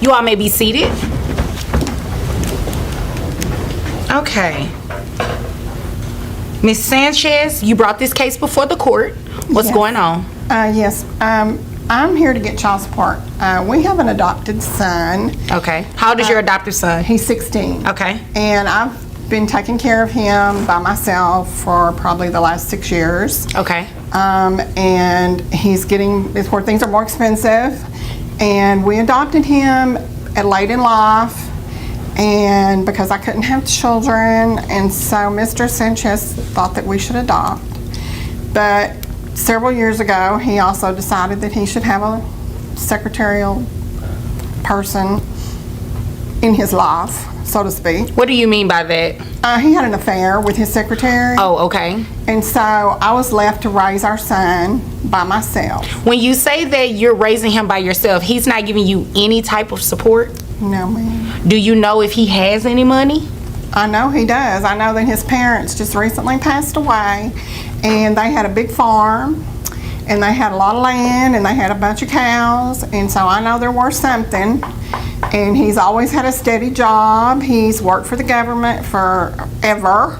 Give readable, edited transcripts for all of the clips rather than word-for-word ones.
You all may be seated. Okay. Ms. Sanchez, you brought this case before the court. What's going on? Yes. I'm here to get child support. We have an adopted son. Okay. How old is your adopted son? He's 16. Okay. And I've been taking care of him by myself for probably the last 6 years. Okay. And it's where things are more expensive. And we adopted him at late in life, and because I couldn't have children, and so Mr. Sanchez thought that we should adopt. But several years ago, he also decided that he should have a secretarial person in his life, so to speak. What do you mean by that? He had an affair with his secretary. Oh, okay. And so I was left to raise our son by myself. When you say that you're raising him by yourself, he's not giving you any type of support? No, ma'am. Do you know if he has any money? I know he does. I know that his parents just recently passed away, and they had a big farm, and they had a lot of land, and they had a bunch of cows, and so I know they're worth something. And he's always had a steady job. He's worked for the government forever,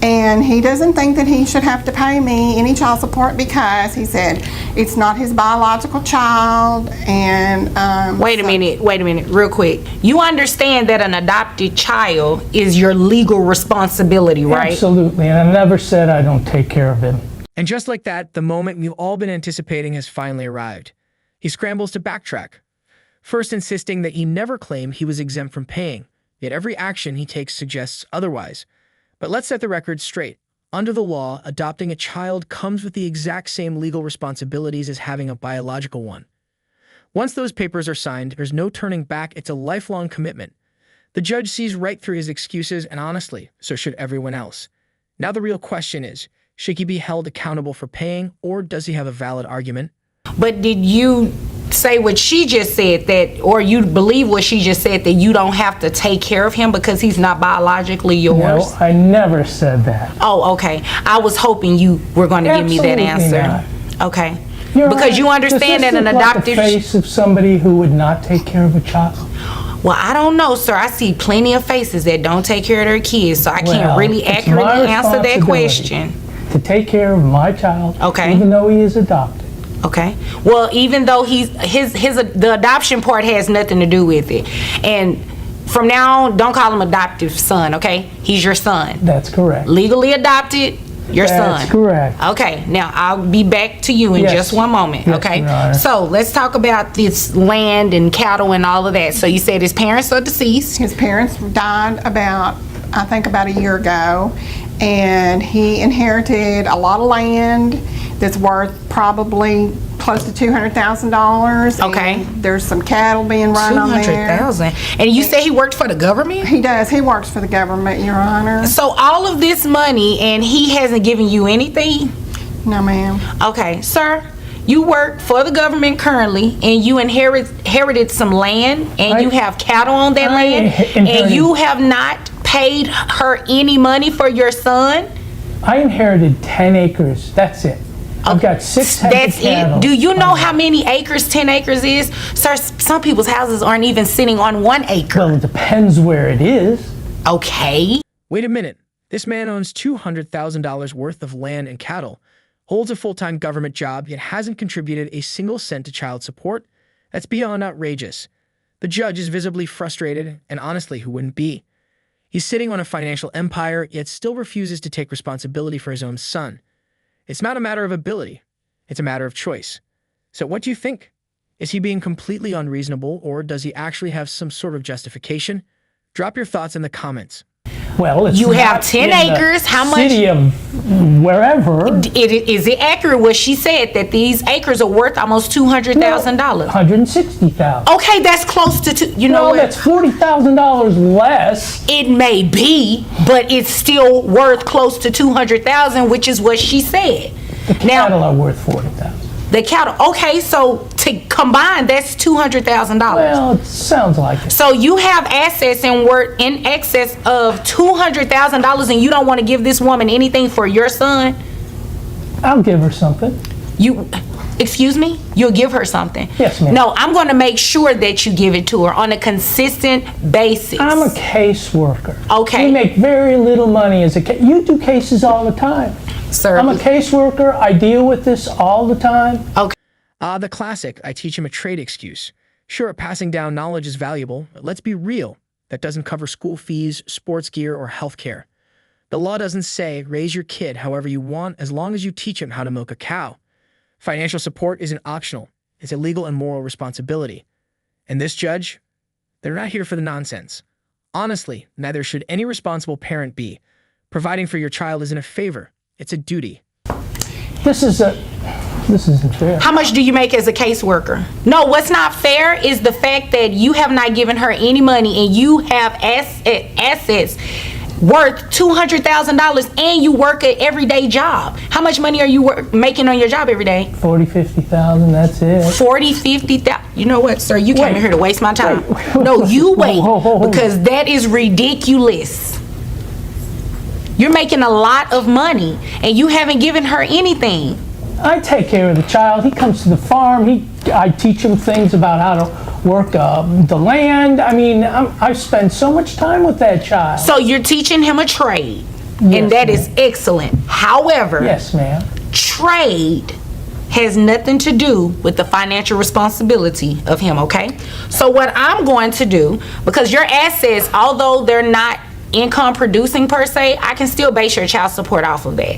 and he doesn't think that he should have to pay me any child support because he said it's not his biological child. And wait a minute, real quick. You understand that an adopted child is your legal responsibility, right? Absolutely, and I never said I don't take care of him. And just like that, the moment we've all been anticipating has finally arrived. He scrambles to backtrack, first insisting that he never claimed he was exempt from paying, yet every action he takes suggests otherwise. But let's set the record straight. Under the law, adopting a child comes with the exact same legal responsibilities as having a biological one. Once those papers are signed, there's no turning back. It's a lifelong commitment. The judge sees right through his excuses, and honestly, so should everyone else. Now the real question is, should he be held accountable for paying, or does he have a valid argument? But did you say what she just said, that, or you believe what she just said, that you don't have to take care of him because he's not biologically yours? No, I never said that. Oh, okay. I was hoping you were going to give me that answer. Not. Okay. You're because right. you understand Does that this an look like adopted the face of somebody who would not take care of a child? Well, I don't know, sir. I see plenty of faces that don't take care of their kids, so I can't really it's accurately my answer that responsibility question. to take care of my child, Okay. even though he is adopted. Okay. Well, even though the adoption part has nothing to do with it. And from now on, don't call him adoptive son, okay? He's your son. That's correct. Legally adopted, your son. That's correct. Okay. Now, I'll be back to you in Yes. just one moment, Yes, okay? Your Honor. So, let's talk about this land and cattle and all of that. So, you said his parents are deceased. his parents died about a year ago, and he inherited a lot of land that's worth probably close to $200,000. Okay. And there's some cattle being run on there. 200,000. And you say he worked for the government? He does. He works for the government, Your Honor. So all of this money, and he hasn't given you anything? No, ma'am. Okay, sir, you work for the government currently, and you inherited some land, and you have cattle on that land, and you have not paid her any money for your son? I inherited 10 acres. That's it. I've got 6 head That's of cattle. it? Do you know how many acres 10 acres is? Sir, some people's houses aren't even sitting on 1 acre. Well, it depends where it is. Okay. Wait a minute. This man owns $200,000 worth of land and cattle, holds a full-time government job, yet hasn't contributed a single cent to child support? That's beyond outrageous. The judge is visibly frustrated, and honestly, who wouldn't be? He's sitting on a financial empire, yet still refuses to take responsibility for his own son. It's not a matter of ability. It's a matter of choice. So what do you think? Is he being completely unreasonable, or does he actually have some sort of justification? Drop your thoughts in the comments. Well, it's You have not 10 in the acres. How much? city of wherever. Is it accurate what she said, that these acres are worth almost $200,000? $160,000. Okay, that's close to you know No, what? that's $40,000 less. It may be, but it's still worth close to $200,000, which is what she said. The cattle are worth $40,000. The cattle. Okay, so to combine, that's $200,000. Well, it sounds like it. So you have assets and worth in excess of $200,000, and you don't want to give this woman anything for your son? I'll give her something. Excuse me? You'll give her something? Yes, ma'am. No, I'm going to make sure that you give it to her on a consistent basis. I'm a caseworker. Okay. We make very little money as a case. You do cases all the time. Sir. I'm a caseworker. I deal with this all the time. Okay. The classic, I teach him a trade excuse. Sure, passing down knowledge is valuable, but let's be real. That doesn't cover school fees, sports gear, or health care. The law doesn't say raise your kid however you want as long as you teach him how to milk a cow. Financial support isn't optional. It's a legal and moral responsibility. And this judge, they're not here for the nonsense. Honestly, neither should any responsible parent be. Providing for your child isn't a favor. It's a duty. This isn't fair. How much do you make as a caseworker? No, what's not fair is the fact that you have not given her any money and you have assets worth $200,000 and you work an everyday job. How much money are you making on your job every day? 40,000, 50,000, that's it. 40, 50,000. You know what, sir? You came Wait. here to waste my time. Wait. No, you wait, Whoa. because that is ridiculous. You're making a lot of money and you haven't given her anything. I take care of the child. He comes to the farm. I teach him things about how to work the land. I mean, I spend so much time with that child. So you're teaching him a trade, Yes, and that is ma'am. excellent. However, Yes, ma'am. trade has nothing to do with the financial responsibility of him, okay? So what I'm going to do, because your assets, although they're not income producing per se, I can still base your child support off of that.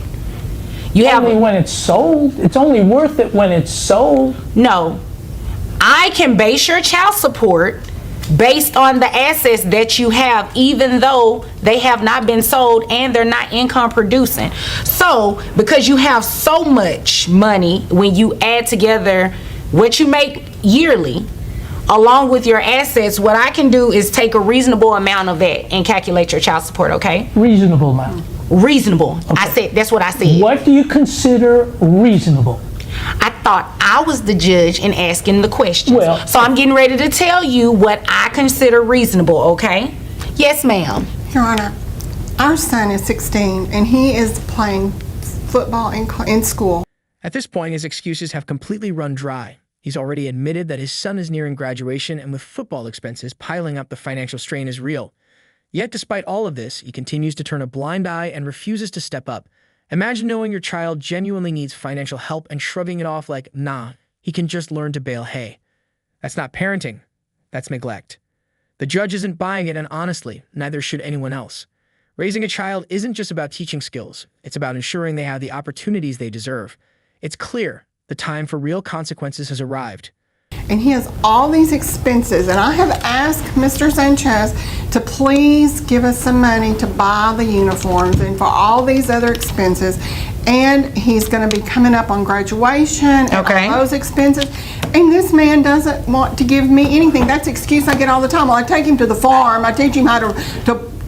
You have Only when it's sold. It's only worth it when it's sold. no. I can base your child support based on the assets that you have, even though they have not been sold and they're not income producing. So, because you have so much money, when you add together what you make yearly, along with your assets, what I can do is take a reasonable amount of that and calculate your child support, okay? Reasonable amount. Reasonable. I said, that's what I said. What do you consider reasonable? I thought I was the judge in asking the questions. Well- so I'm getting ready to tell you what I consider reasonable, okay? Yes, ma'am. Your Honor, our son is 16 and he is playing football in school. At this point, his excuses have completely run dry. He's already admitted that his son is nearing graduation, and with football expenses piling up, the financial strain is real. Yet, despite all of this, he continues to turn a blind eye and refuses to step up. Imagine knowing your child genuinely needs financial help and shrugging it off like, nah, he can just learn to bale hay. That's not parenting. That's neglect. The judge isn't buying it, and honestly, neither should anyone else. Raising a child isn't just about teaching skills. It's about ensuring they have the opportunities they deserve. It's clear the time for real consequences has arrived. And he has all these expenses, and I have asked Mr. Sanchez to please give us some money to buy the uniforms and for all these other expenses. And he's going to be coming up on graduation and Okay. all those expenses. And this man doesn't want to give me anything. That's the excuse I get all the time. Well, I take him to the farm, I teach him how to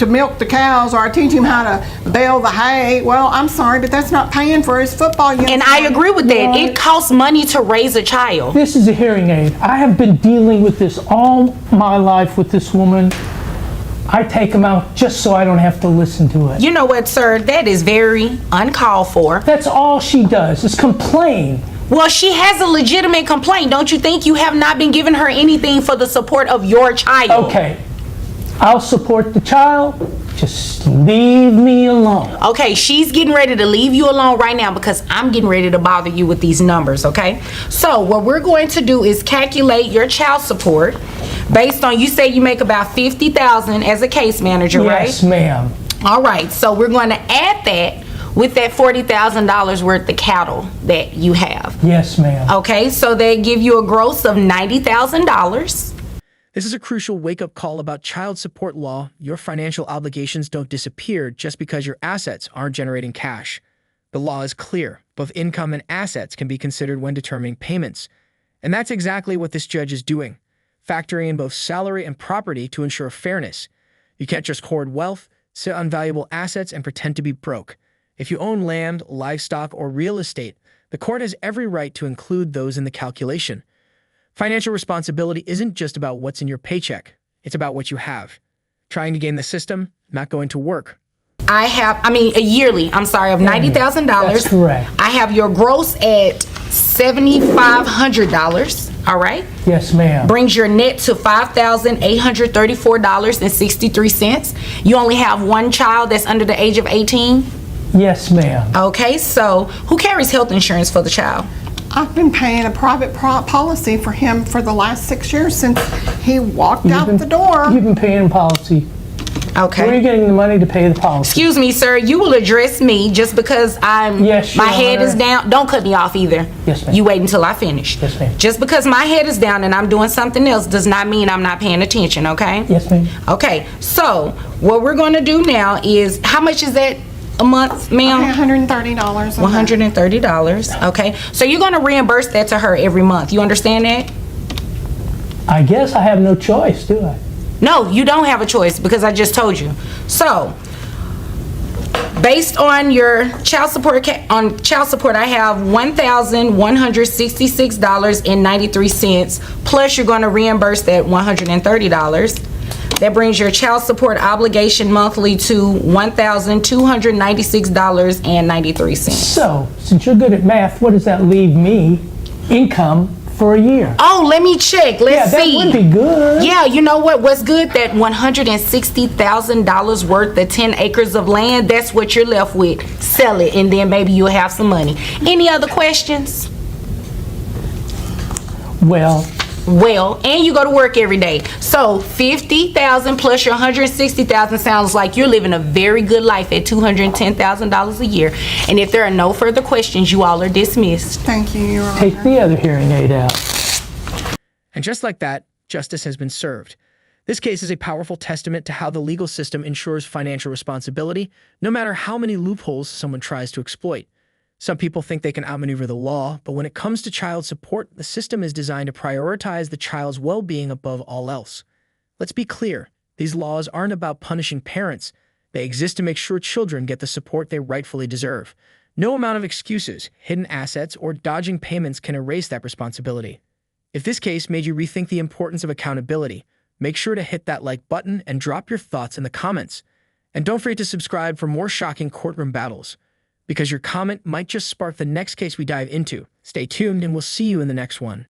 milk the cows, or I teach him how to bale the hay. Well, I'm sorry, but that's not paying for his football uniform. And I agree with that. What? It costs money to raise a child. This is a hearing aid. I have been dealing with this all my life with this woman. I take them out just so I don't have to listen to it. You know what, sir? That is very uncalled for. That's all she does, is complain. Well, she has a legitimate complaint. Don't you think you have not been giving her anything for the support of your child? Okay, I'll support the child. Just leave me alone. Okay, she's getting ready to leave you alone right now because I'm getting ready to bother you with these numbers, okay? So what we're going to do is calculate your child support based on, you say you make about $50,000 as a case manager, right? Yes, ma'am. All right, so we're going to add that with that $40,000 worth of cattle that you have. Yes, ma'am. Okay, so they give you a gross of $90,000. This is a crucial wake-up call about child support law. Your financial obligations don't disappear just because your assets aren't generating cash. The law is clear. Both income and assets can be considered when determining payments. And that's exactly what this judge is doing, factoring in both salary and property to ensure fairness. You can't just hoard wealth, sit on valuable assets, and pretend to be broke. If you own land, livestock, or real estate, the court has every right to include those in the calculation. Financial responsibility isn't just about what's in your paycheck. It's about what you have. Trying to game the system, not going to work. yearly, I'm sorry, of $90,000. That's correct. I have your gross at $7,500, all right? Yes, ma'am. Brings your net to $5,834.63. You only have one child that's under the age of 18? Yes, ma'am. Okay, so who carries health insurance for the child? I've been paying a private policy for him for the last 6 years since he walked out the door. You've been paying policy. Okay. Where are you getting the money to pay the policy? Excuse me, sir. You will address me just because Yes, Your my head Honor. is down. Don't cut me off either. Yes, ma'am. You wait until I finish. Yes, ma'am. Just because my head is down and I'm doing something else does not mean I'm not paying attention, okay? Yes, ma'am. Okay, so what we're going to do now is, how much is that a month, ma'am? $130 a month. $130, okay? So you're going to reimburse that to her every month. You understand that? I guess I have no choice, do I? No, you don't have a choice because I just told you. So, based on your child support, I have $1,166.93, plus you're going to reimburse that $130. That brings your child support obligation monthly to $1,296.93. So, since you're good at math, what does that leave me income for a year? Oh, let me check. Let's see. That would be good. Yeah, you know what? What's good? That $160,000 worth of 10 acres of land, that's what you're left with. Sell it, and then maybe you'll have some money. Any other questions? Well, And you go to work every day. So $50,000 plus your $160,000 sounds like you're living a very good life at $210,000 a year. And if there are no further questions, you all are dismissed. Thank you, Your Honor. take the other hearing aid out. And just like that, justice has been served. This case is a powerful testament to how the legal system ensures financial responsibility, no matter how many loopholes someone tries to exploit. Some people think they can outmaneuver the law, but when it comes to child support, the system is designed to prioritize the child's well-being above all else. Let's be clear, these laws aren't about punishing parents. They exist to make sure children get the support they rightfully deserve. No amount of excuses, hidden assets, or dodging payments can erase that responsibility. If this case made you rethink the importance of accountability, make sure to hit that like button and drop your thoughts in the comments. And don't forget to subscribe for more shocking courtroom battles, because your comment might just spark the next case we dive into. Stay tuned, and we'll see you in the next one.